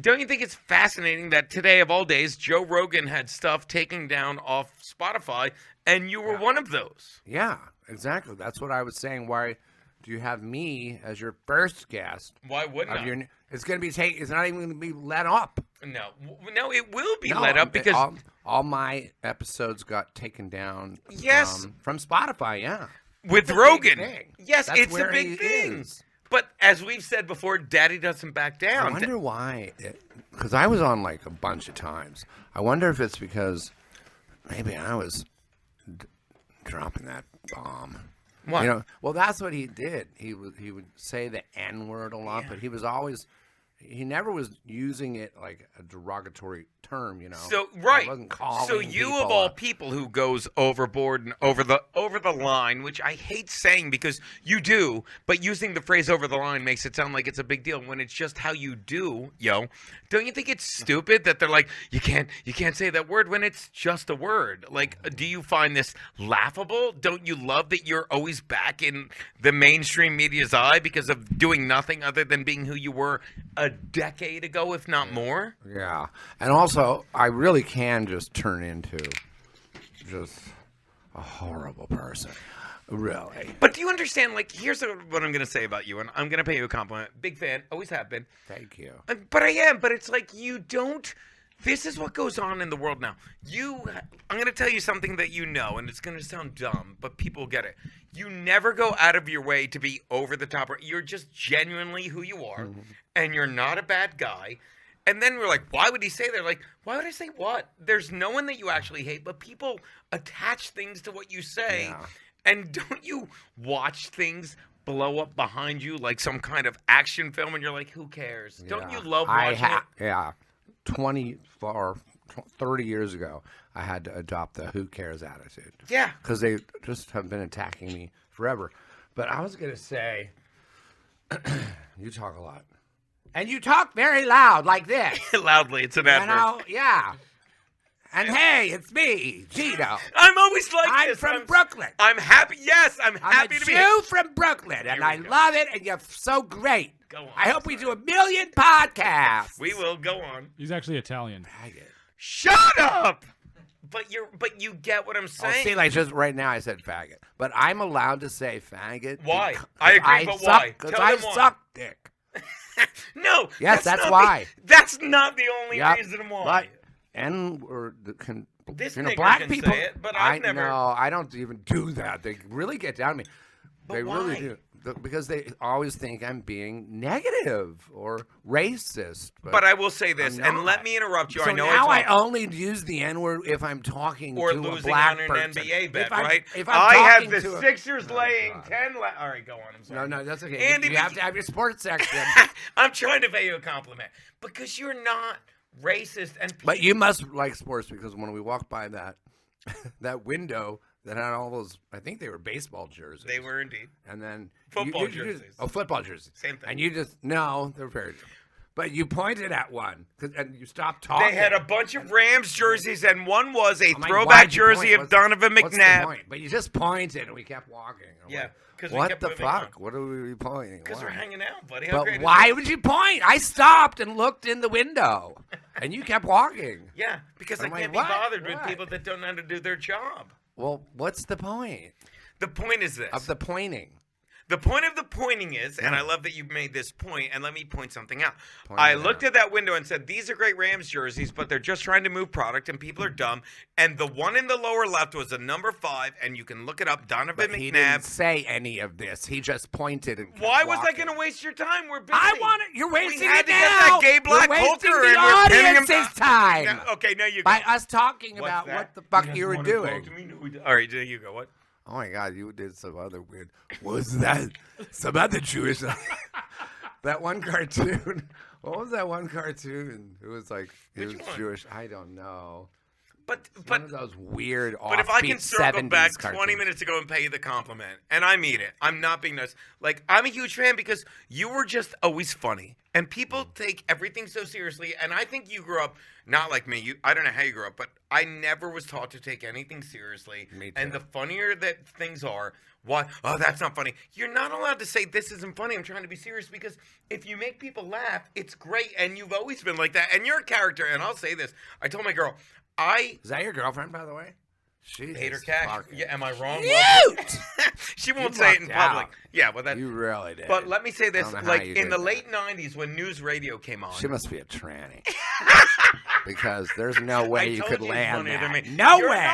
don't you think it's fascinating that today of all days, Joe Rogan had stuff taken down off Spotify, and you were one of those? Yeah, exactly. That's what I was saying. Why do you have me as your first guest? Why wouldn't I? It's going to be taken. It's not even going to be let up. No, it will be let up because all my episodes got taken down. Yes, from Spotify. Yeah, with Rogan. Yes, it's a big thing. But as we've said before, Daddy doesn't back down. I wonder why. Because I was on like a bunch of times. I wonder if it's because maybe I was dropping that bomb. What? You know, well, that's what he did. He would say the N-word a lot, but he never was using it like a derogatory term, you know. So right. He wasn't calling so you of all people who goes overboard and over the line, which I hate saying because you do, but using the phrase over the line makes it sound like it's a big deal when it's just how you do, Don't you think it's stupid that they're like, you can't say that word when it's just a word? Like, do you find this laughable? Don't you love that you're always back in the mainstream media's eye because of doing nothing other than being who you were a decade ago, if not more? Yeah. And also, I really can just turn into just a horrible person. Really. But do you understand, like, here's what I'm going to say about you, and I'm going to pay you a compliment. Big fan, always have been. Thank you. But I am, but it's like you don't, this is what goes on in the world now. I'm going to tell you something that you know, and it's going to sound dumb, but people get it. You never go out of your way to be over the top. You're just genuinely who you are, and you're not a bad guy. And then we're like, why would he say that? Like, why would I say what? There's no one that you actually hate, but people attach things to what you say. Yeah. And don't you watch things blow up behind you like some kind of action film and you're like, who cares? Yeah. Don't you love watching it? Yeah. 30 years ago, I had to adopt the who cares attitude. Yeah. Because they just have been attacking me forever. But I was going to say, you talk a lot. And you talk very loud like this. Loudly, it's an effort. Yeah. And hey, it's me, Gino. I'm always like this. I'm from Brooklyn. I'm happy. Yes, I'm happy to be here. I'm a Jew from Brooklyn, and I love it, and you're so great. Go on. I hope we do 1 million podcasts. We will. Go on. He's actually Italian. Faggot. Shut up! But you get what I'm saying. See, like just right now I said faggot. But I'm allowed to say faggot. Why? I agree, but why? Because I suck dick. No. Yes, that's why. That's not the only reason why. But, black can people say it, but I've never. No, I don't even do that. They really get down to me. They really do. Because they always think I'm being negative or racist. But I will say this, and let me interrupt you. So I know now I only use the N-word if I'm talking to a black person. Or losing on an NBA bet, right? If I have the Sixers laying 10. All right, go on. I'm sorry. No, that's okay. Andy, you have to have your sports section. I'm trying to pay you a compliment because you're not racist. But you must like sports because when we walked by that window that had all those, I think they were baseball jerseys. They were indeed. And then football jerseys. Football jerseys. Same thing. And you just they're very different. But you pointed at one and you stopped talking. They had a bunch of Rams jerseys, and one was a throwback jersey of Donovan McNabb. What's the point? But you just pointed, and we kept walking. Yeah. What the fuck? What are we pointing? Because we're hanging out, buddy. But why would you point? I stopped and looked in the window, and you kept walking. Yeah, because I can't be bothered with people that don't know how to do their job. Well, what's the point? The point is this. Of the pointing. The point of the pointing is, and I love that you made this point, and let me point something out. I looked at that window and said, these are great Rams jerseys, but they're just trying to move product, and people are dumb. And the one in the lower left was a number 5, and you can look it up, Donovan McNabb. He didn't say any of this. He just pointed and kept Why was walking. I going to waste your time? We're busy. I want it. You're wasting we had it to now. Get that gay black You're wasting hooker the audience's time. No, okay, now you go. By us talking about what the fuck you were doing. All right, there you go. What? Oh my God, you did some other weird. What was that? Some other Jewish. That one cartoon. What was that one cartoon? It was like, it was Jewish. I don't know. But One of those weird But if I can offbeat circle 70s back 20 cartoons. minutes ago and pay you the compliment, and I mean it, I'm not being nice. Like, I'm a huge fan because you were just always funny. And people take everything so seriously. And I think you grew up not like me. I don't know how you grew up, but I never was taught to take anything seriously. Me too. And the funnier that things are, why? Oh, that's not funny. You're not allowed to say this isn't funny. I'm trying to be serious because if you make people laugh, it's great. And you've always been like that. And you're a character. And I'll say this. I told my girl, Is that your girlfriend, by the way? She hate her is cash. fucking Yeah, am I wrong? cute! She won't You say it in lucked public. out. Yeah, well, that. You really did. But let me say this: I don't know like how you in did the that. late '90s, when news radio came on, She must be a tranny. Because there's no way I you told could you it's land funnier than that. me. No You're way!